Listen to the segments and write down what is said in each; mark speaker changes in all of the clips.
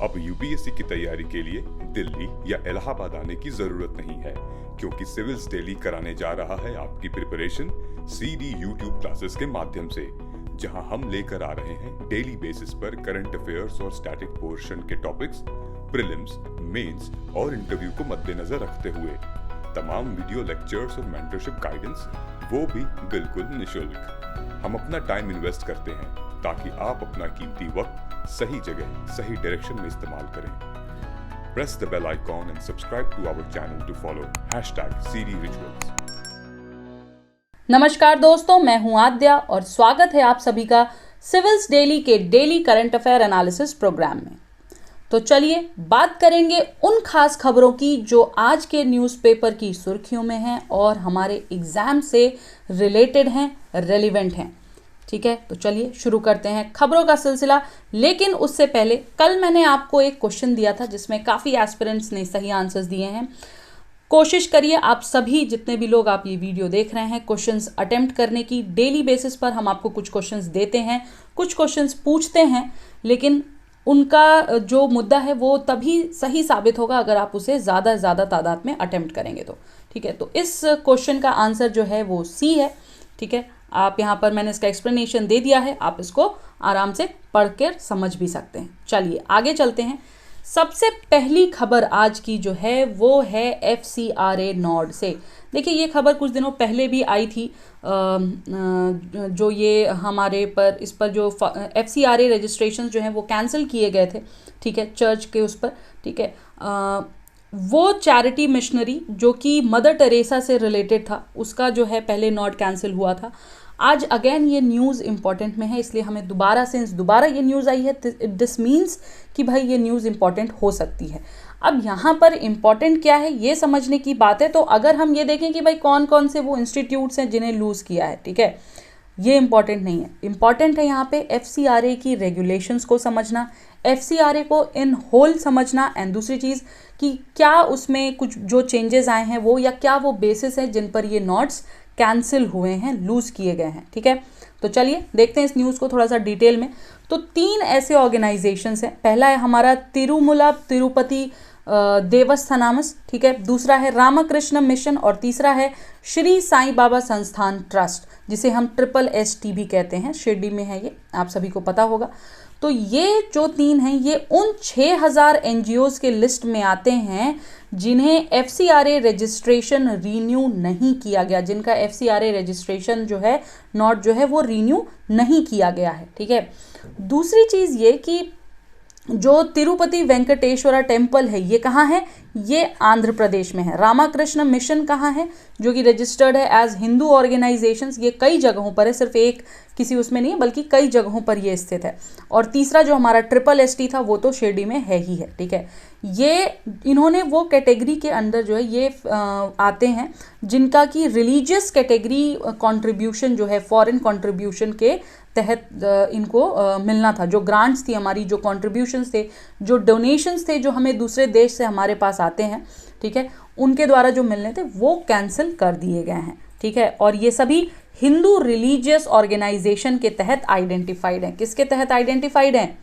Speaker 1: अब यूपीएससी की तैयारी के लिए दिल्ली या इलाहाबाद आने की जरूरत नहीं है, क्योंकि सिविल्स डेली कराने जा रहा है आपकी प्रिपरेशन सीडी यूट्यूब क्लासेस के माध्यम से, जहां हम लेकर आ रहे हैं डेली बेसिस पर करंट अफेयर्स और स्टैटिक पोर्शन के टॉपिक्स, प्रीलिम्स, मेंस और इंटरव्यू को मद्देनजर रखते हुए तमाम वीडियो लेक्चर्स और मेंटरशिप गाइडेंस, वो भी बिल्कुल निशुल्क। हम अपना टाइम इन्वेस्ट करते हैं ताकि आप अपना कीमती वक्त सही जगह, सही डायरेक्शन में इस्तेमाल करें। Press the bell icon and subscribe to our channel to follow #CDRituals।
Speaker 2: नमस्कार दोस्तों, मैं हूं आद्या और स्वागत है आप सभी का सिविल्स डेली के daily current affair analysis program में। तो चलिए बात करेंगे उन खास खबरों की जो आज के न्यूज़पेपर की सुर्खियों में हैं और हमारे एग्जाम से रिलेटेड हैं, रेलिवेंट हैं। ठीक है, तो चलिए शुरू करते हैं खबरों का सिलसिला। लेकिन उससे पहले कल मैंने आपको एक क्वेश्चन दिया था जिसमें काफ़ी एस्पिरेंट्स ने सही आंसर्स दिए हैं। कोशिश करिए आप सभी, जितने भी लोग आप ये वीडियो देख रहे हैं, क्वेश्चंस अटेम्प्ट करने की। डेली बेसिस पर हम आपको कुछ क्वेश्चंस देते हैं, कुछ क्वेश्चंस पूछते हैं, लेकिन उनका जो मुद्दा है वो तभी सही साबित होगा अगर आप उसे ज़्यादा से ज़्यादा तादाद में अटेम्प्ट करेंगे तो। ठीक है, तो इस क्वेश्चन का आंसर जो है वो सी है। ठीक है, आप यहाँ पर मैंने इसका एक्सप्लेनेशन दे दिया है, आप इसको आराम से पढ़कर समझ भी सकते हैं। चलिए आगे चलते हैं। सबसे पहली खबर आज की जो है वो है FCRA नॉड से। देखिए ये खबर कुछ दिनों पहले भी आई थी, जो ये हमारे पर इस पर जो FCRA रजिस्ट्रेशन जो हैं वो कैंसिल किए गए थे। ठीक है, चर्च के उस पर। ठीक है, वो चैरिटी मिशनरी जो कि मदर टेरेसा से रिलेटेड था, उसका जो है पहले नॉट कैंसिल हुआ था। आज अगेन ये न्यूज़ इंपॉर्टेंट में है, इसलिए हमें दोबारा ये न्यूज़ आई है। दिस मीन्स कि भाई ये न्यूज़ इंपॉर्टेंट हो सकती है। अब यहाँ पर इंपॉर्टेंट क्या है ये समझने की बात है। तो अगर हम ये देखें कि भाई कौन कौन से वो इंस्टीट्यूट्स हैं जिन्हें लूज़ किया है, ठीक है, ये इंपॉर्टेंट नहीं है। इंपॉर्टेंट है यहाँ पे FCRA की रेगुलेशंस को समझना, FCRA को इन होल समझना, एंड दूसरी चीज़ कि क्या उसमें कुछ जो चेंजेस आए हैं वो, या क्या वो बेसिस है जिन पर ये नोट्स कैंसिल हुए हैं, लूज़ किए गए हैं। ठीक है, तो चलिए देखते हैं इस न्यूज़ को थोड़ा सा डिटेल में। तो 3 ऐसे ऑर्गेनाइजेशंस हैं। पहला है हमारा तिरुमला तिरुपति देवस्थानमस, ठीक है, दूसरा है रामकृष्ण मिशन और तीसरा है श्री साईं बाबा संस्थान ट्रस्ट, जिसे हम SSST भी कहते हैं। शिरडी में है ये, आप सभी को पता होगा। तो ये जो 3 हैं ये उन 6000 NGOs के लिस्ट में आते हैं जिन्हें FCRA रजिस्ट्रेशन रीन्यू नहीं किया गया, जिनका FCRA रजिस्ट्रेशन जो है नॉट जो है वो रीन्यू नहीं किया गया है। ठीक है, दूसरी चीज़ ये कि जो तिरुपति वेंकटेश्वरा टेम्पल है ये कहाँ है, ये आंध्र प्रदेश में है। रामकृष्ण मिशन कहाँ है, जो कि रजिस्टर्ड है एज हिंदू ऑर्गेनाइजेशंस, ये कई जगहों पर है, सिर्फ एक किसी उसमें नहीं है बल्कि कई जगहों पर ये स्थित है। और तीसरा जो हमारा SSST था वो तो शिरडी में है ही है। ठीक है, ये इन्होंने वो कैटेगरी के अंदर जो है ये आते हैं जिनका कि रिलीजियस कैटेगरी कंट्रीब्यूशन जो है, फॉरेन कंट्रीब्यूशन के तहत इनको मिलना था। जो ग्रांट्स थी हमारी, जो कंट्रीब्यूशंस थे, जो डोनेशंस थे जो हमें दूसरे देश से हमारे पास आते हैं, ठीक है, उनके द्वारा जो मिलने थे वो कैंसिल कर दिए गए हैं। ठीक है, और ये सभी हिंदू रिलीजियस ऑर्गेनाइजेशन के तहत आइडेंटिफाइड हैं। किसके तहत आइडेंटिफाइड हैं,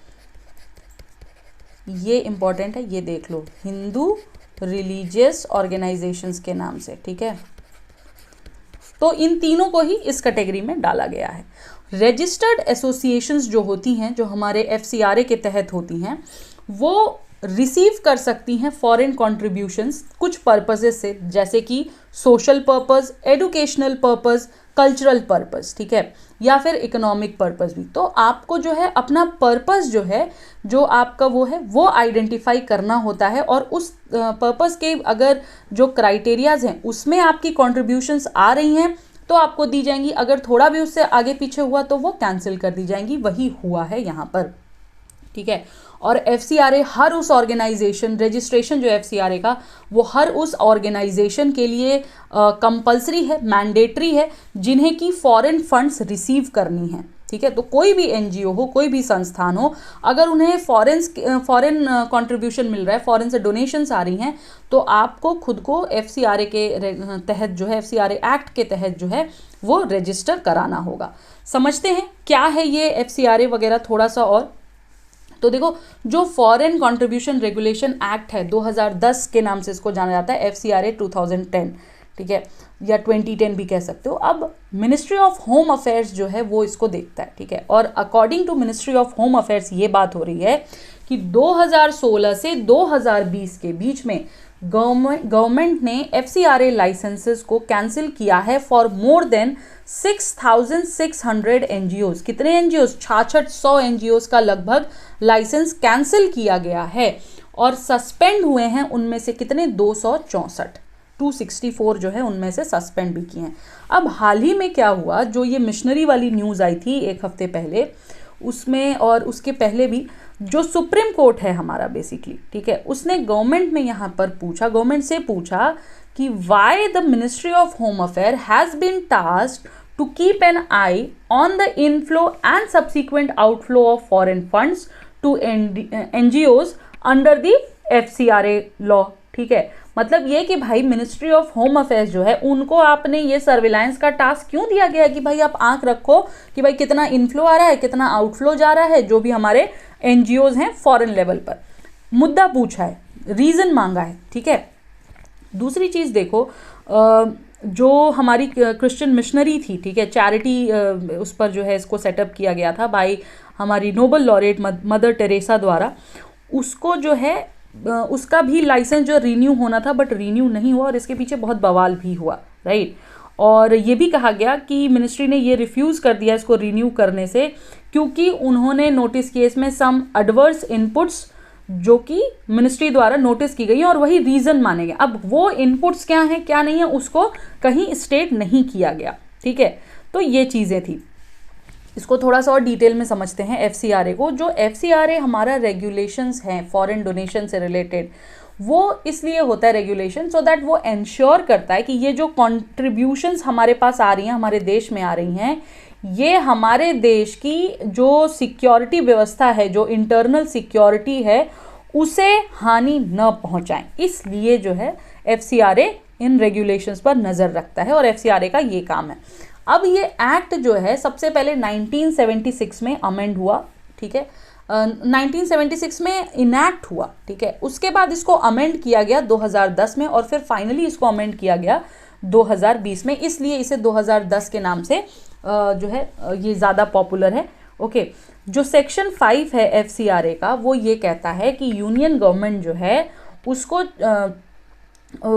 Speaker 2: ये इंपॉर्टेंट है, ये देख लो, हिंदू रिलीजियस ऑर्गेनाइजेशंस के नाम से। ठीक है, तो इन तीनों को ही इस कैटेगरी में डाला गया है। रजिस्टर्ड एसोसिएशंस जो होती हैं, जो हमारे FCRA के तहत होती हैं, वो रिसीव कर सकती हैं फॉरेन कंट्रीब्यूशंस कुछ पर्पसेस से, जैसे कि social purpose, educational purpose, cultural purpose, ठीक है, या फिर इकोनॉमिक पर्पस भी। तो आपको जो है अपना पर्पस जो है, जो आपका वो है, वो आइडेंटिफाई करना होता है, और उस पर्पस के अगर जो क्राइटेरियाज हैं उसमें आपकी कॉन्ट्रीब्यूशंस आ रही हैं तो आपको दी जाएंगी। अगर थोड़ा भी उससे आगे पीछे हुआ तो वो कैंसिल कर दी जाएंगी। वही हुआ है यहाँ पर। ठीक है, और FCRA हर उस ऑर्गेनाइजेशन, रजिस्ट्रेशन जो FCRA का, वो हर उस ऑर्गेनाइजेशन के लिए कंपल्सरी है, मैंडेटरी है, जिन्हें की फॉरेन फंड्स रिसीव करनी है। ठीक है, तो कोई भी NGO हो, कोई भी संस्थान हो, अगर उन्हें फॉरेन कंट्रीब्यूशन मिल रहा है, फॉरेन से डोनेशंस आ रही हैं, तो आपको खुद को FCRA के तहत जो है, FCRA एक्ट के तहत जो है वो रजिस्टर कराना होगा। समझते हैं क्या है ये FCRA वगैरह थोड़ा सा और। तो देखो, जो फॉरेन कंट्रीब्यूशन रेगुलेशन एक्ट है 2010 के नाम से इसको जाना जाता है, FCRA 2010, ठीक है, या 2010 भी कह सकते हो। अब मिनिस्ट्री ऑफ होम अफेयर्स जो है वो इसको देखता है, ठीक है। और according to ministry of home affairs ये बात हो रही है कि 2016 से 2020 के बीच में गवर्नमेंट ने FCRA लाइसेंसेस को कैंसिल किया है फॉर मोर देन 6,600 NGOs। कितने NGOs? 6600 NGOs का लगभग लाइसेंस कैंसिल किया गया है, और सस्पेंड हुए हैं उनमें से कितने? 264 जो है उनमें से सस्पेंड भी किए हैं। अब हाल ही में क्या हुआ, जो ये मिशनरी वाली न्यूज़ आई थी एक हफ्ते पहले, उसमें और उसके पहले भी जो सुप्रीम कोर्ट है हमारा बेसिकली, ठीक है, उसने गवर्नमेंट में यहाँ पर पूछा, गवर्नमेंट से पूछा कि why the ministry of home affair has been tasked to keep an eye on the inflow and subsequent outflow of foreign funds to NGOs under the FCRA law, ठीक है। मतलब ये कि भाई मिनिस्ट्री ऑफ होम अफेयर्स जो है उनको आपने ये सर्विलांस का टास्क क्यों दिया गया है कि भाई आप आंख रखो कि भाई कितना इनफ्लो आ रहा है, कितना आउटफ्लो जा रहा है, जो भी हमारे NGOs हैं फॉरेन लेवल पर। मुद्दा पूछा है, रीज़न मांगा है, ठीक है। दूसरी चीज़ देखो, जो हमारी क्रिश्चियन मिशनरी थी, ठीक है, चैरिटी उस पर जो है इसको सेटअप किया गया था बाई हमारी नोबल लॉरेट मदर टेरेसा द्वारा, उसको जो है उसका भी लाइसेंस जो रिन्यू होना था बट रिन्यू नहीं हुआ, और इसके पीछे बहुत बवाल भी हुआ, राइट। और ये भी कहा गया कि मिनिस्ट्री ने ये रिफ्यूज़ कर दिया इसको रिन्यू करने से, क्योंकि उन्होंने नोटिस किए इसमें सम एडवर्स इनपुट्स जो कि मिनिस्ट्री द्वारा नोटिस की गई हैं, और वही रीज़न माने गए। अब वो इनपुट्स क्या हैं क्या नहीं है उसको कहीं स्टेट नहीं किया गया, ठीक है। तो ये चीज़ें थी, इसको थोड़ा सा और डिटेल में समझते हैं FCRA को। जो FCRA हमारा रेगुलेशंस हैं फॉरेन डोनेशन से रिलेटेड, वो इसलिए होता है रेगुलेशन सो दैट वो इंश्योर करता है कि ये जो कॉन्ट्रीब्यूशंस हमारे पास आ रही हैं, हमारे देश में आ रही हैं, ये हमारे देश की जो सिक्योरिटी व्यवस्था है, जो इंटरनल सिक्योरिटी है, उसे हानि न पहुंचाएं। इसलिए जो है FCRA इन रेगुलेशंस पर नज़र रखता है, और FCRA का ये काम है। अब ये एक्ट जो है सबसे पहले 1976 में अमेंड हुआ, ठीक है, 1976 में इनैक्ट हुआ, ठीक है। उसके बाद इसको अमेंड किया गया 2010 में, और फिर फाइनली इसको अमेंड किया गया 2020 में, इसलिए इसे 2010 के नाम से जो है ये ज़्यादा पॉपुलर है, ओके। जो सेक्शन 5 है FCRA का, वो ये कहता है कि यूनियन गवर्नमेंट जो है उसको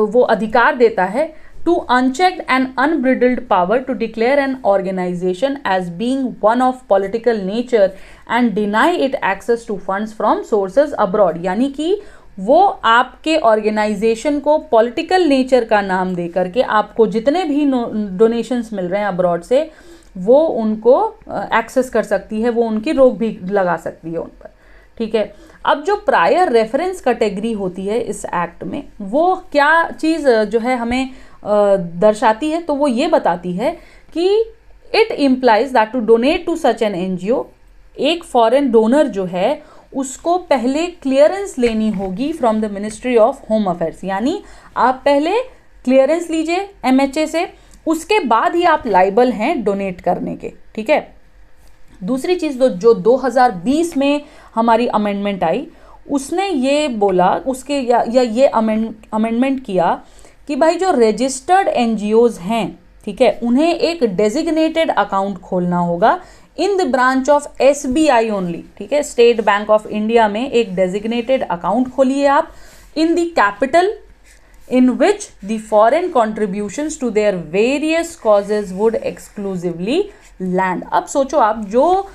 Speaker 2: वो अधिकार देता है to unchecked and unbridled power to declare an organization as being one of political nature and deny it access to funds from sources abroad। यानी कि वो आपके ऑर्गेनाइजेशन को पॉलिटिकल नेचर का नाम दे करके आपको जितने भी डोनेशंस मिल रहे हैं अब्रॉड से, वो उनको एक्सेस कर सकती है, वो उनकी रोक भी लगा सकती है उन पर, ठीक है। अब जो प्रायर रेफरेंस कैटेगरी होती है इस एक्ट में, वो क्या चीज़ जो है हमें दर्शाती है, तो वो ये बताती है कि it implies that to donate to such an NGO, एक फॉरेन डोनर जो है उसको पहले क्लियरेंस लेनी होगी from the ministry of home affairs. यानी आप पहले क्लियरेंस लीजिए MHA से, उसके बाद ही आप लाइबल हैं डोनेट करने के, ठीक है। दूसरी चीज़ जो 2020 में हमारी अमेंडमेंट आई, उसने ये बोला उसके या ये अमेंडमेंट किया कि भाई जो रजिस्टर्ड NGOs हैं, ठीक है, उन्हें एक डेजिग्नेटेड अकाउंट खोलना होगा in the branch of SBI only, ठीक है। स्टेट बैंक ऑफ इंडिया में एक डेजिग्नेटेड अकाउंट खोलिए आप in the capital in which the foreign contributions to their various causes would exclusively land। अब सोचो आप, जो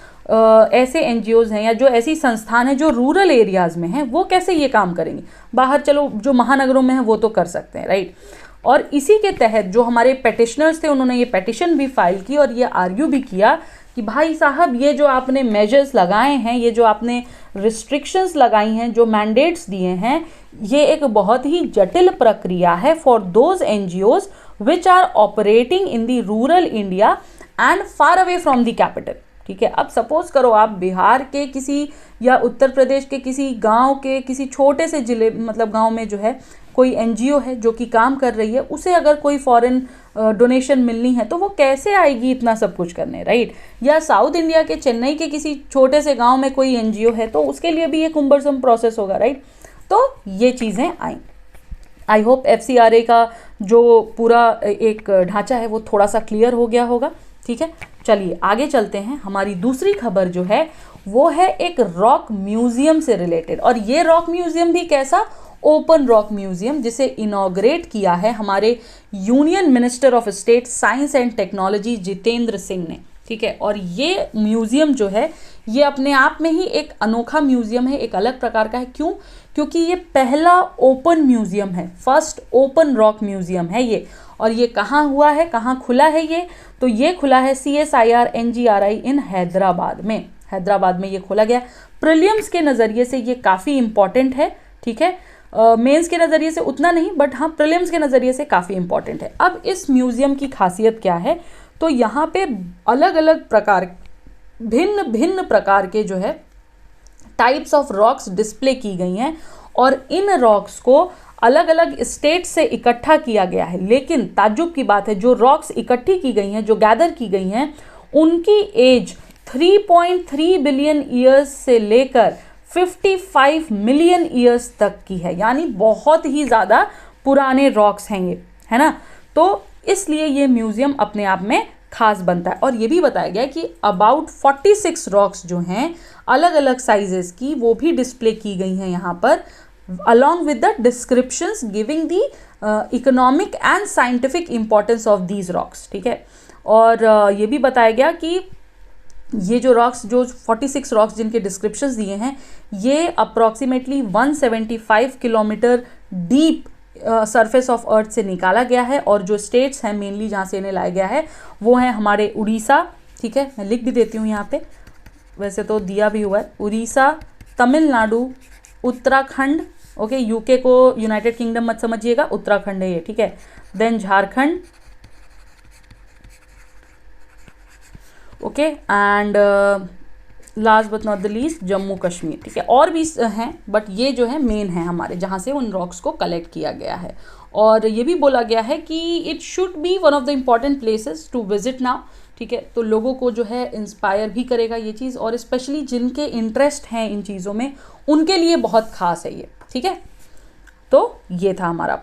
Speaker 2: ऐसे NGOs हैं या जो ऐसी संस्थान हैं जो रूरल एरियाज़ में हैं, वो कैसे ये काम करेंगे? बाहर चलो जो महानगरों में हैं वो तो कर सकते हैं, राइट। और इसी के तहत जो हमारे पेटिशनर्स थे उन्होंने ये पेटिशन भी फाइल की और ये आर्ग्यू भी किया कि भाई साहब, ये जो आपने मेजर्स लगाए हैं, ये जो आपने रिस्ट्रिक्शंस लगाई हैं, जो मैंडेट्स दिए हैं, ये एक बहुत ही जटिल प्रक्रिया है for those NGOs which are operating in the rural India and far away from the capital, ठीक है। अब सपोज करो आप बिहार के किसी या उत्तर प्रदेश के किसी गांव के किसी छोटे से जिले, मतलब गांव में जो है कोई NGO है जो कि काम कर रही है, उसे अगर कोई फॉरेन डोनेशन मिलनी है, तो वो कैसे आएगी इतना सब कुछ करने, राइट। या साउथ इंडिया के चेन्नई के किसी छोटे से गांव में कोई एनजीओ है तो उसके लिए भी एक कुंबरसम प्रोसेस होगा, राइट। तो ये चीज़ें आई। आई होप FCRA का जो पूरा एक ढांचा है वो थोड़ा सा क्लियर हो गया होगा, ठीक है। चलिए आगे चलते हैं। हमारी दूसरी खबर जो है वो है एक रॉक म्यूजियम से रिलेटेड, और ये रॉक म्यूजियम भी कैसा, ओपन रॉक म्यूजियम, जिसे इनॉग्रेट किया है हमारे union minister of state science and technology Jitendra Singh ने, ठीक है। और ये म्यूजियम जो है ये अपने आप में ही एक अनोखा म्यूजियम है, एक अलग प्रकार का है। क्यों? क्योंकि ये पहला ओपन म्यूजियम है, फर्स्ट ओपन रॉक म्यूजियम है ये। और ये कहाँ हुआ है, कहाँ खुला है ये? तो ये खुला है CSIR NGRI इन हैदराबाद में। हैदराबाद में ये खोला गया। प्रीलिम्स के नज़रिए से ये काफ़ी इंपॉर्टेंट है, ठीक है। मेंस के नज़रिए से उतना नहीं, बट हाँ प्रीलिम्स के नज़रिए से काफ़ी इंपॉर्टेंट है। अब इस म्यूजियम की खासियत क्या है, तो यहाँ पे अलग अलग प्रकार, भिन्न भिन्न प्रकार के जो है टाइप्स ऑफ रॉक्स डिस्प्ले की गई हैं, और इन रॉक्स को अलग अलग स्टेट से इकट्ठा किया गया है। लेकिन ताज्जुब की बात है, जो रॉक्स इकट्ठी की गई हैं, जो गैदर की गई हैं, उनकी एज 3.3 बिलियन ईयर्स से लेकर 55 मिलियन ईयर्स तक की है, यानी बहुत ही ज़्यादा पुराने रॉक्स हैं ये, है ना। तो इसलिए ये म्यूज़ियम अपने आप में खास बनता है। और ये भी बताया गया है कि अबाउट 46 रॉक्स जो हैं अलग अलग साइजेस की, वो भी डिस्प्ले की गई हैं यहाँ पर, along with the descriptions giving the economic and scientific importance of these rocks, ठीक है। और ये भी बताया गया कि ये जो रॉक्स, जो 46 रॉक्स जिनके डिस्क्रिप्शंस दिए हैं, ये approximately 175 kilometre deep surface of earth से निकाला गया है। और जो स्टेट्स हैं मेनली जहाँ से इन्हें लाया गया है वो हैं हमारे उड़ीसा, ठीक है, मैं लिख भी देती हूँ यहाँ पे, वैसे तो दिया भी हुआ है, उड़ीसा, तमिलनाडु, उत्तराखंड, ओके, यूके को यूनाइटेड किंगडम मत समझिएगा, उत्तराखंड है ये, ठीक है। Then Jharkhand, okay, and last but not the least Jammu Kashmir, ठीक है। और भी हैं, बट ये जो है मेन है हमारे, जहाँ से उन रॉक्स को कलेक्ट किया गया है। और ये भी बोला गया है कि it should be one of the important places to visit now, ठीक है। तो लोगों को जो है इंस्पायर भी करेगा ये चीज़, और स्पेशली जिनके इंटरेस्ट हैं इन चीज़ों में, उनके लिए बहुत खास है ये, ठीक है। तो ये था हमारा।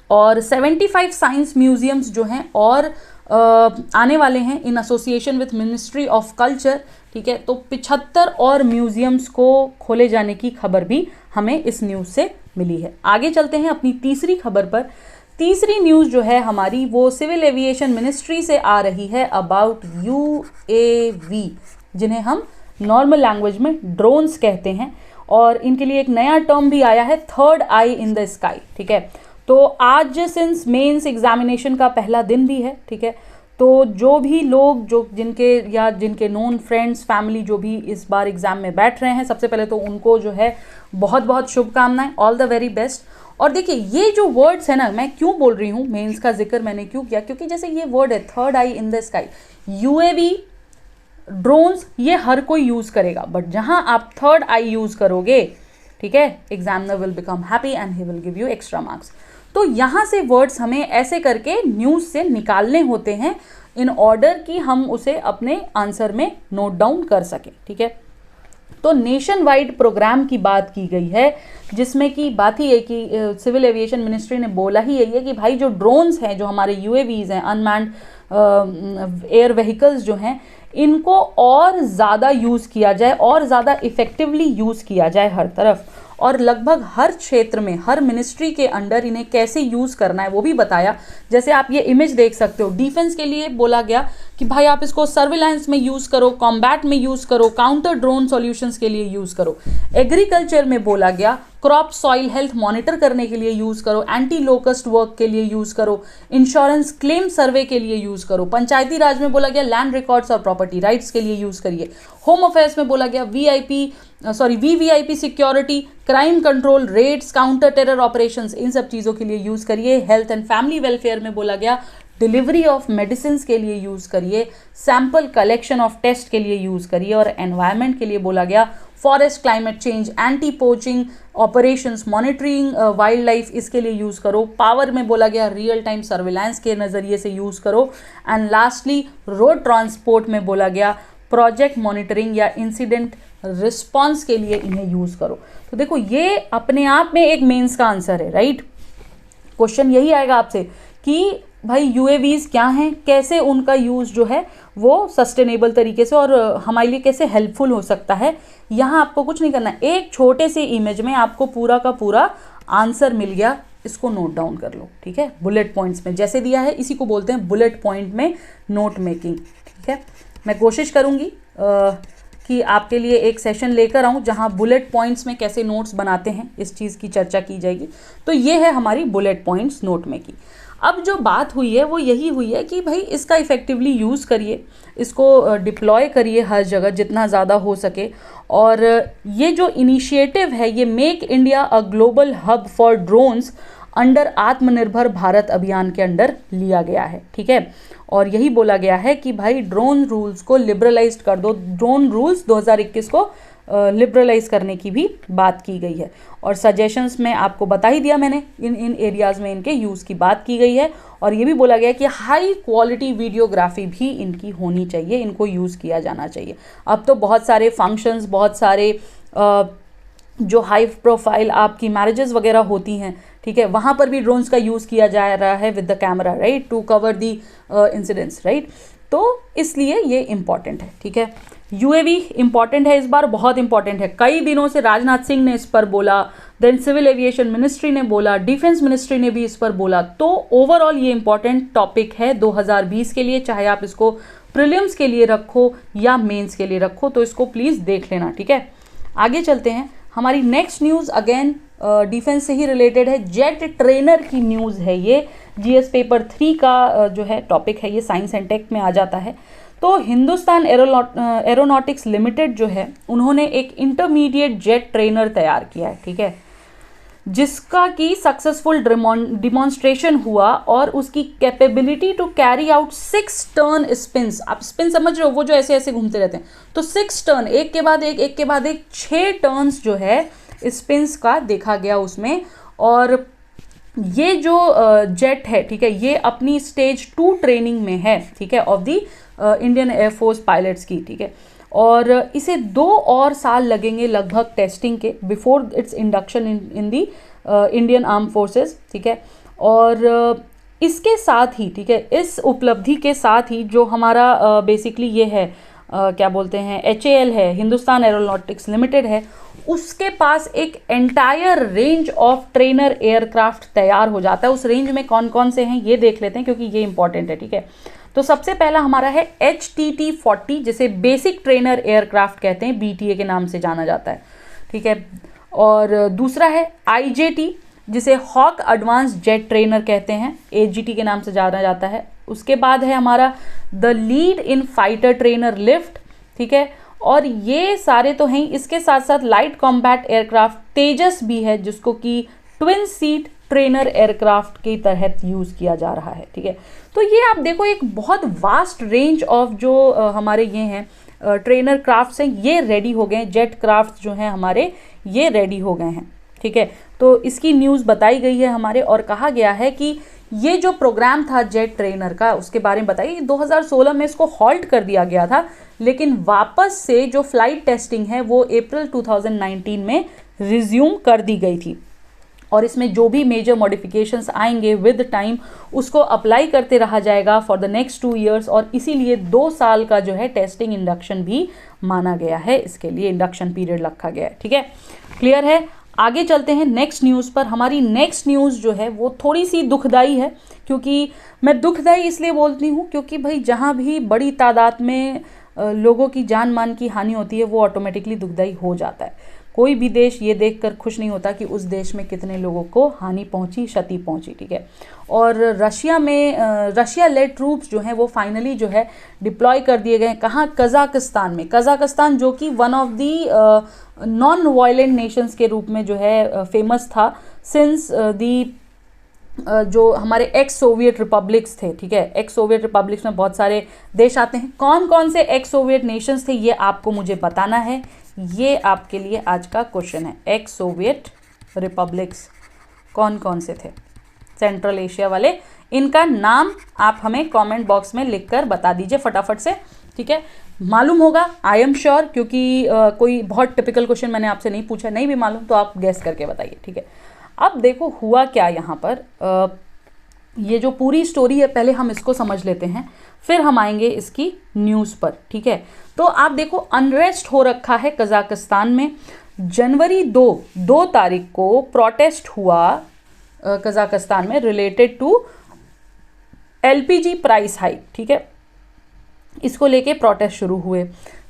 Speaker 2: और 75 साइंस म्यूजियम्स जो हैं और आने वाले हैं in association with ministry of culture, ठीक है। तो 75 और म्यूजियम्स को खोले जाने की खबर भी हमें इस न्यूज़ से मिली है। आगे चलते हैं अपनी तीसरी खबर पर। तीसरी न्यूज़ जो है हमारी वो सिविल एविएशन मिनिस्ट्री से आ रही है अबाउट UAV, जिन्हें हम नॉर्मल लैंग्वेज में ड्रोन्स कहते हैं। और इनके लिए एक नया टर्म भी आया है, third I in the sky, ठीक है। तो आज सिंस मेंस एग्जामिनेशन का पहला दिन भी है, ठीक है। तो जो भी लोग जो जिनके नोन फ्रेंड्स फैमिली जो भी इस बार एग्ज़ाम में बैठ रहे हैं, सबसे पहले तो उनको जो है बहुत बहुत शुभकामनाएं, ऑल द वेरी बेस्ट। और देखिए ये जो वर्ड्स है ना, मैं क्यों बोल रही हूँ, मेंस का जिक्र मैंने क्यों किया, क्योंकि जैसे ये वर्ड है third I in the sky, UAV, drones, ये हर कोई यूज़ करेगा, बट जहाँ आप थर्ड आई यूज़ करोगे, ठीक है, examiner will become happy and he will give you extra marks. तो यहाँ से वर्ड्स हमें ऐसे करके न्यूज़ से निकालने होते हैं इन ऑर्डर कि हम उसे अपने आंसर में नोट डाउन कर सकें, ठीक है। तो नेशन वाइड प्रोग्राम की बात की गई है, जिसमें कि बात ही है कि सिविल एविएशन मिनिस्ट्री ने बोला ही यही है कि भाई जो ड्रोन्स हैं, जो हमारे UAVs हैं, अनमैन्ड एयर व्हीकल्स जो हैं, इनको और ज़्यादा यूज़ किया जाए और ज़्यादा इफ़ेक्टिवली यूज़ किया जाए हर तरफ, और लगभग हर क्षेत्र में, हर मिनिस्ट्री के अंडर इन्हें कैसे यूज़ करना है वो भी बताया। जैसे आप ये इमेज देख सकते हो, डिफेंस के लिए बोला गया कि भाई आप इसको सर्विलांस में यूज़ करो, कॉम्बैट में यूज़ करो, काउंटर ड्रोन सॉल्यूशंस के लिए यूज़ करो। एग्रीकल्चर में बोला गया क्रॉप सॉइल हेल्थ मॉनिटर करने के लिए यूज़ करो, एंटी लोकस्ट वर्क के लिए यूज़ करो, इंश्योरेंस क्लेम सर्वे के लिए यूज़ करो। पंचायती राज में बोला गया लैंड रिकॉर्ड्स और प्रॉपर्टी राइट्स के लिए यूज़ करिए। होम अफेयर्स में बोला गया VVIP security, crime control, raids, counter terror operations, इन सब चीज़ों के लिए यूज़ करिए। हेल्थ एंड फैमिली वेलफेयर में बोला गया डिलीवरी ऑफ मेडिसिन के लिए यूज़ करिए, सैम्पल कलेक्शन ऑफ टेस्ट के लिए यूज़ करिए, और एनवायरनमेंट के लिए बोला गया forest climate change, anti poaching operations, monitoring wild life, इसके लिए यूज़ करो। पावर में बोला गया रियल टाइम सर्विलांस के नज़रिए से यूज़ करो। एंड लास्टली रोड ट्रांसपोर्ट में बोला गया प्रोजेक्ट मॉनिटरिंग या इंसिडेंट रिस्पॉन्स के लिए इन्हें यूज़ करो। तो देखो ये अपने आप में एक मेंस का आंसर है, राइट। क्वेश्चन यही आएगा आपसे कि भाई यूएवीज क्या हैं, कैसे उनका यूज़ जो है वो सस्टेनेबल तरीके से और हमारे लिए कैसे हेल्पफुल हो सकता है। यहाँ आपको कुछ नहीं करना, एक छोटे से इमेज में आपको पूरा का पूरा आंसर मिल गया। इसको नोट डाउन कर लो, ठीक है, बुलेट पॉइंट्स में जैसे दिया है, इसी को बोलते हैं बुलेट पॉइंट में नोट मेकिंग, ठीक है। मैं कोशिश करूँगी कि आपके लिए एक सेशन लेकर आऊँ जहाँ बुलेट पॉइंट्स में कैसे नोट्स बनाते हैं इस चीज़ की चर्चा की जाएगी। तो ये है हमारी बुलेट पॉइंट्स नोट मेकिंग। अब जो बात हुई है वो यही हुई है कि भाई इसका इफ़ेक्टिवली यूज़ करिए, इसको डिप्लॉय करिए हर जगह जितना ज़्यादा हो सके। और ये जो इनिशिएटिव है ये make India a global hub for drones under आत्मनिर्भर भारत अभियान के अंडर लिया गया है, ठीक है। और यही बोला गया है कि भाई ड्रोन रूल्स को लिबरलाइज कर दो। ड्रोन रूल्स 2021 को लिबरलाइज करने की भी बात की गई है। और सजेशंस में आपको बता ही दिया मैंने, इन एरियाज़ में इनके यूज़ की बात की गई है। और ये भी बोला गया कि हाई क्वालिटी वीडियोग्राफी भी इनकी होनी चाहिए, इनको यूज़ किया जाना चाहिए। अब तो बहुत सारे फंक्शंस, बहुत सारे जो हाई प्रोफाइल आपकी मैरिजेस वगैरह होती हैं, ठीक है, वहाँ पर भी ड्रोन्स का यूज़ किया जा रहा है with the camera, right, to cover the incidents, right. तो इसलिए ये इम्पॉर्टेंट है, ठीक है। यूएवी इम्पॉर्टेंट है, इस बार बहुत इंपॉर्टेंट है। कई दिनों से राजनाथ सिंह ने इस पर बोला, देन सिविल एविएशन मिनिस्ट्री ने बोला, डिफेंस मिनिस्ट्री ने भी इस पर बोला। तो ओवरऑल ये इंपॉर्टेंट टॉपिक है 2020 के लिए, चाहे आप इसको प्रीलिम्स के लिए रखो या मेंस के लिए रखो, तो इसको प्लीज़ देख लेना, ठीक है। आगे चलते हैं। हमारी नेक्स्ट न्यूज़ अगेन डिफेंस से ही रिलेटेड है, जेट ट्रेनर की न्यूज़ है। ये जीएस पेपर 3 का जो है टॉपिक है, ये साइंस एंड टेक में आ जाता है। तो हिंदुस्तान एरोनॉटिक्स लिमिटेड जो है उन्होंने एक इंटरमीडिएट जेट ट्रेनर तैयार किया है, ठीक है, जिसका कि सक्सेसफुल डिमॉन्स्ट्रेशन हुआ और उसकी capability to carry out 6 turn spins, आप स्पिन समझ रहे हो, वो जो ऐसे ऐसे घूमते रहते हैं, तो 6 टर्न, एक के बाद एक 6 टर्न्स जो है स्पिन्स का देखा गया उसमें। और ये जो जेट है, ठीक है, ये अपनी स्टेज 2 ट्रेनिंग में है, ठीक है, of the Indian air force pilots की, ठीक है। और इसे 2 और साल लगेंगे लगभग टेस्टिंग के before it's induction in the Indian arm forces, ठीक है। और इसके साथ ही, ठीक है, इस उपलब्धि के साथ ही जो हमारा बेसिकली ये है क्या बोलते हैं HAL है, हिंदुस्तान एरोनॉटिक्स लिमिटेड है, उसके पास एक entire range of trainer aircraft तैयार हो जाता है। उस रेंज में कौन कौन से हैं ये देख लेते हैं क्योंकि ये इंपॉर्टेंट है, ठीक है। तो सबसे पहला हमारा है HTT-40, जिसे बेसिक ट्रेनर एयरक्राफ्ट कहते हैं, BTA के नाम से जाना जाता है, ठीक है। और दूसरा है IJT, जिसे हॉक एडवांस जेट ट्रेनर कहते हैं, AGT के नाम से जाना जाता है। उसके बाद है हमारा the lead in fighter trainer lift, ठीक है। और ये सारे तो हैं, इसके साथ साथ लाइट कॉम्बैट एयरक्राफ्ट तेजस भी है, जिसको कि ट्विन सीट ट्रेनर एयरक्राफ्ट के तहत यूज़ किया जा रहा है, ठीक है। तो ये आप देखो एक बहुत वास्ट रेंज ऑफ जो हमारे ये हैं ट्रेनर क्राफ्ट्स हैं, ये रेडी हो गए हैं, जेट क्राफ्ट जो हैं हमारे ये रेडी हो गए हैं, ठीक है। तो इसकी न्यूज़ बताई गई है हमारे, और कहा गया है कि ये जो प्रोग्राम था जेट ट्रेनर का, उसके बारे में बताइए, 2016 में इसको हॉल्ट कर दिया गया था, लेकिन वापस से जो फ्लाइट टेस्टिंग है वो अप्रैल 2019 में रिज्यूम कर दी गई थी। और इसमें जो भी मेजर मॉडिफिकेशंस आएंगे विद टाइम उसको अप्लाई करते रहा जाएगा फॉर द नेक्स्ट 2 ईयर्स, और इसीलिए 2 साल का जो है टेस्टिंग इंडक्शन भी माना गया है, इसके लिए इंडक्शन पीरियड रखा गया है, ठीक है। क्लियर है। आगे चलते हैं नेक्स्ट न्यूज़ पर। हमारी नेक्स्ट न्यूज़ जो है वो थोड़ी सी दुखदाई है, क्योंकि मैं दुखदाई इसलिए बोलती हूँ क्योंकि भाई जहाँ भी बड़ी तादाद में लोगों की जान मान की हानि होती है वो ऑटोमेटिकली दुखदाई हो जाता है। कोई भी देश ये देखकर खुश नहीं होता कि उस देश में कितने लोगों को हानि पहुंची, क्षति पहुंची, ठीक है। और रशिया में रशिया लेड ट्रूप्स जो हैं वो फाइनली जो है डिप्लॉय कर दिए गए। कहाँ? कज़ाकिस्तान में। कज़ाकिस्तान जो कि one of the non violent Nations के रूप में जो है फेमस था सिंस दी जो हमारे एक्स सोवियत रिपब्लिक्स थे, ठीक है, एक्स सोवियत रिपब्लिक्स में बहुत सारे देश आते हैं, कौन कौन से एक्स सोवियत नेशंस थे ये आपको मुझे बताना है। ये आपके लिए आज का क्वेश्चन है, एक्स सोवियत रिपब्लिक्स कौन कौन से थे सेंट्रल एशिया वाले, इनका नाम आप हमें कमेंट बॉक्स में लिखकर बता दीजिए फटाफट से, ठीक है। मालूम होगा आई एम श्योर, क्योंकि कोई बहुत टिपिकल क्वेश्चन मैंने आपसे नहीं पूछा, नहीं भी मालूम तो आप गेस करके बताइए, ठीक है। अब देखो हुआ क्या यहाँ पर, ये जो पूरी स्टोरी है पहले हम इसको समझ लेते हैं, फिर हम आएंगे इसकी न्यूज़ पर, ठीक है। तो आप देखो अनरेस्ट हो रखा है कजाकिस्तान में। जनवरी 2 तारीख को प्रोटेस्ट हुआ कजाकिस्तान में related to LPG price hike, ठीक है, इसको लेके प्रोटेस्ट शुरू हुए।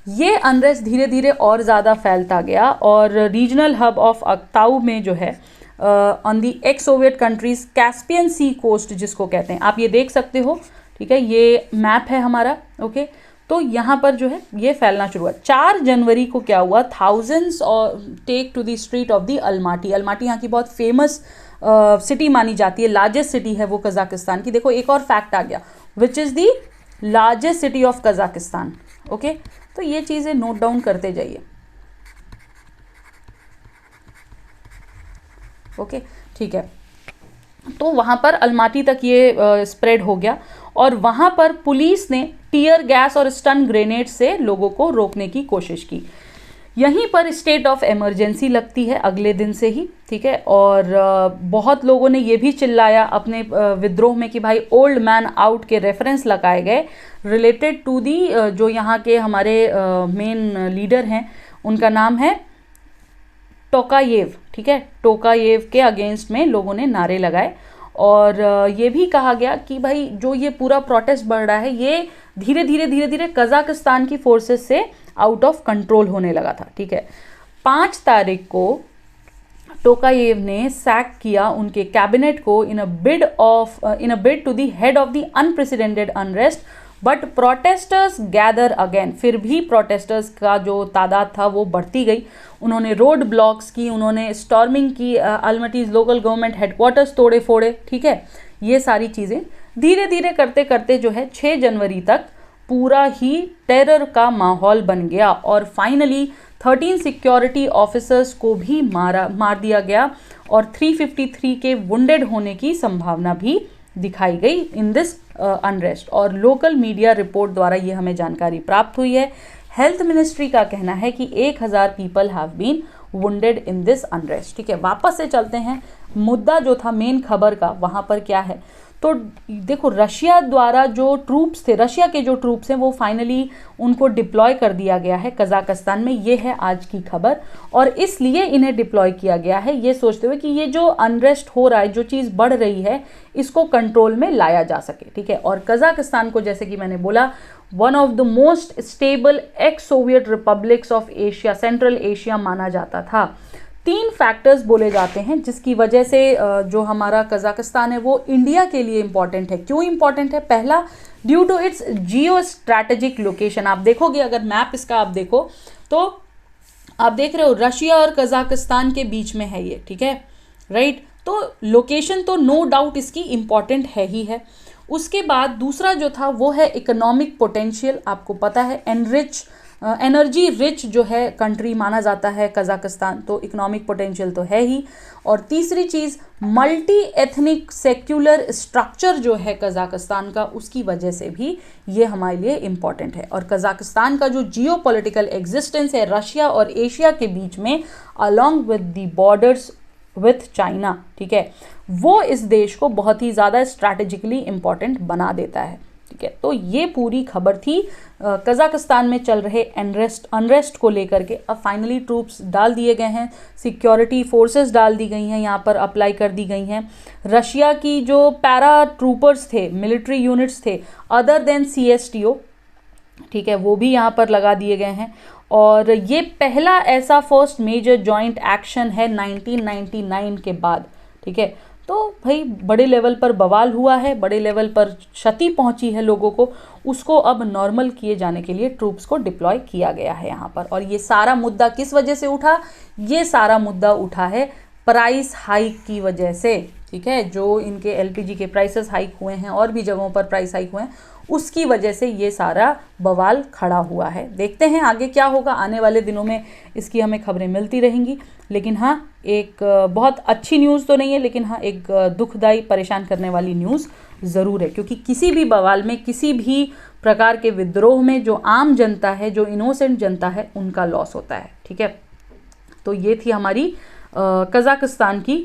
Speaker 2: ये अनरेस्ट धीरे धीरे और ज़्यादा फैलता गया और रीजनल हब ऑफ अक्ताऊ में जो है on the ex Soviet countries Caspian sea coast जिसको कहते हैं, आप ये देख सकते हो, ठीक है, ये मैप है हमारा, ओके। तो यहाँ पर जो है ये फैलना शुरू हुआ। 4 जनवरी को क्या हुआ, थाउजेंड्स और take to the street of the Almaty. Almaty यहाँ की बहुत फेमस सिटी मानी जाती है, लार्जेस्ट सिटी है वो कजाकिस्तान की। देखो एक और फैक्ट आ गया, which is the largest city of Kazakhstan, okay. तो ये चीज़ें नोट डाउन करते जाइए, ओके, ठीक है। तो वहाँ पर अलमाटी तक ये स्प्रेड हो गया और वहाँ पर पुलिस ने टीयर गैस और स्टन ग्रेनेड से लोगों को रोकने की कोशिश की। यहीं पर स्टेट ऑफ इमरजेंसी लगती है अगले दिन से ही, ठीक है। और बहुत लोगों ने ये भी चिल्लाया अपने विद्रोह में कि भाई ओल्ड मैन आउट के रेफरेंस लगाए गए रिलेटेड टू दी जो यहाँ के हमारे मेन लीडर हैं, उनका नाम है टोकायेव, ठीक है। टोकायेव के अगेंस्ट में लोगों ने नारे लगाए और ये भी कहा गया कि भाई जो ये पूरा प्रोटेस्ट बढ़ रहा है ये धीरे धीरे कजाकिस्तान की फोर्सेस से आउट ऑफ कंट्रोल होने लगा था, ठीक है। 5 तारीख को टोकायेव ने सैक किया उनके कैबिनेट को in a bid to the head of the unprecedented unrest, but protesters gather again. फिर भी प्रोटेस्टर्स का जो तादाद था वो बढ़ती गई। उन्होंने रोड ब्लॉक्स की, उन्होंने स्टॉर्मिंग की, अलमटीज लोकल गवर्नमेंट हेडक्वार्टर्स तोड़े फोड़े, ठीक है। ये सारी चीज़ें धीरे धीरे करते करते जो है 6 जनवरी तक पूरा ही टेरर का माहौल बन गया और फाइनली 13 सिक्योरिटी ऑफिसर्स को भी मार दिया गया और 353 के वुंडेड होने की संभावना भी दिखाई गई इन दिस अनरेस्ट। और लोकल मीडिया रिपोर्ट द्वारा ये हमें जानकारी प्राप्त हुई है। हेल्थ मिनिस्ट्री का कहना है कि 1000 people have been wounded in this unrest, ठीक है। वापस से चलते हैं, मुद्दा जो था मेन खबर का वहाँ पर क्या है। तो देखो रशिया द्वारा जो ट्रूप्स थे, रशिया के जो ट्रूप्स हैं वो फाइनली उनको डिप्लॉय कर दिया गया है कजाकिस्तान में, ये है आज की खबर। और इसलिए इन्हें डिप्लॉय किया गया है ये सोचते हुए कि ये जो अनरेस्ट हो रहा है, जो चीज़ बढ़ रही है, इसको कंट्रोल में लाया जा सके, ठीक है। और कजाकिस्तान को जैसे कि मैंने बोला one of the most stable x Soviet republics of Asia, central Asia माना जाता था। 3 फैक्टर्स बोले जाते हैं जिसकी वजह से जो हमारा कजाकिस्तान है वो इंडिया के लिए इम्पॉर्टेंट है। क्यों इम्पॉर्टेंट है? पहला, due to its geo strategic location. आप देखोगे अगर मैप इसका आप देखो तो आप देख रहे हो रशिया और कजाकिस्तान के बीच में है ये, ठीक है, राइट। तो लोकेशन तो नो डाउट इसकी इम्पॉर्टेंट है ही है। उसके बाद दूसरा जो था वो है इकोनॉमिक पोटेंशियल। आपको पता है एनर्जी रिच जो है कंट्री माना जाता है कजाकिस्तान, तो इकोनॉमिक पोटेंशियल तो है ही। और तीसरी चीज़ मल्टी एथनिक सेक्युलर स्ट्रक्चर जो है कजाकिस्तान का, उसकी वजह से भी ये हमारे लिए इम्पॉर्टेंट है। और कजाकिस्तान का जो जियो पॉलिटिकल एग्जिस्टेंस है रशिया और एशिया के बीच में along with the borders with China, ठीक है, वो इस देश को बहुत ही ज़्यादा स्ट्रैटेजिकली इम्पॉर्टेंट बना देता है, ठीक है। तो ये पूरी खबर थी कजाकिस्तान में चल रहे अनरेस्ट को लेकर के। अब फाइनली ट्रूप्स डाल दिए गए हैं, सिक्योरिटी फोर्सेस डाल दी गई हैं, यहाँ पर अप्लाई कर दी गई हैं। रशिया की जो पैरा ट्रूपर्स थे, मिलिट्री यूनिट्स थे अदर देन CSTO, ठीक है, वो भी यहाँ पर लगा दिए गए हैं। और ये पहला ऐसा फर्स्ट मेजर जॉइंट एक्शन है 1999 के बाद, ठीक है। तो भाई बड़े लेवल पर बवाल हुआ है, बड़े लेवल पर क्षति पहुंची है लोगों को, उसको अब नॉर्मल किए जाने के लिए ट्रूप्स को डिप्लॉय किया गया है यहाँ पर। और ये सारा मुद्दा किस वजह से उठा? ये सारा मुद्दा उठा है प्राइस हाइक की वजह से, ठीक है, जो इनके एलपीजी के प्राइसेस हाइक हुए हैं और भी जगहों पर प्राइस हाइक हुए हैं, उसकी वजह से ये सारा बवाल खड़ा हुआ है। देखते हैं आगे क्या होगा, आने वाले दिनों में इसकी हमें खबरें मिलती रहेंगी। लेकिन हाँ, एक बहुत अच्छी न्यूज़ तो नहीं है, लेकिन हाँ एक दुखदाई परेशान करने वाली न्यूज़ ज़रूर है, क्योंकि किसी भी बवाल में, किसी भी प्रकार के विद्रोह में जो आम जनता है, जो इनोसेंट जनता है, उनका लॉस होता है। ठीक है, तो ये थी हमारी कज़ाकिस्तान की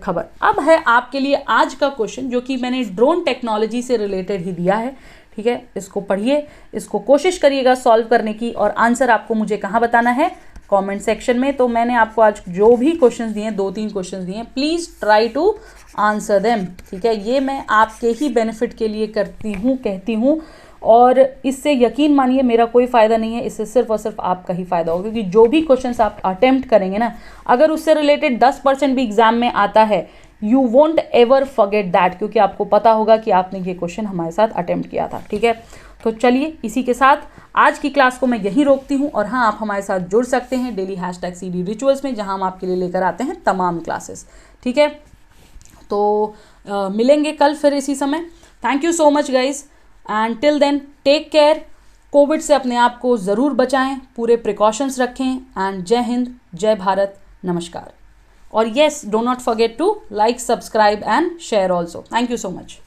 Speaker 2: खबर। अब है आपके लिए आज का क्वेश्चन, जो कि मैंने ड्रोन टेक्नोलॉजी से रिलेटेड ही दिया है। ठीक है, इसको पढ़िए, इसको कोशिश करिएगा सॉल्व करने की, और आंसर आपको मुझे कहाँ बताना है, कमेंट सेक्शन में। तो मैंने आपको आज जो भी क्वेश्चंस दिए हैं, 2-3 क्वेश्चंस दिए हैं, please try to answer them. ठीक है, ये मैं आपके ही बेनिफिट के लिए करती हूँ, कहती हूँ, और इससे यकीन मानिए मेरा कोई फ़ायदा नहीं है, इससे सिर्फ और सिर्फ आपका ही फ़ायदा होगा। क्योंकि जो भी क्वेश्चंस आप अटेम्प्ट करेंगे ना, अगर उससे रिलेटेड 10% भी एग्जाम में आता है, you won't ever forget that, क्योंकि आपको पता होगा कि आपने ये क्वेश्चन हमारे साथ अटेम्प्ट किया था। ठीक है, तो चलिए इसी के साथ आज की क्लास को मैं यहीं रोकती हूँ। और हाँ, आप हमारे साथ जुड़ सकते हैं डेली #CD रिचुअल्स में, जहाँ हम आपके लिए लेकर आते हैं तमाम क्लासेस। ठीक है, तो मिलेंगे कल फिर इसी समय। Thank you so much guys, and till then take care. Covid से अपने आप को ज़रूर बचाएं, पूरे प्रिकॉशंस रखें, एंड जय हिंद, जय भारत, नमस्कार। और yes, do not forget to like, subscribe and share also. Thank you so much.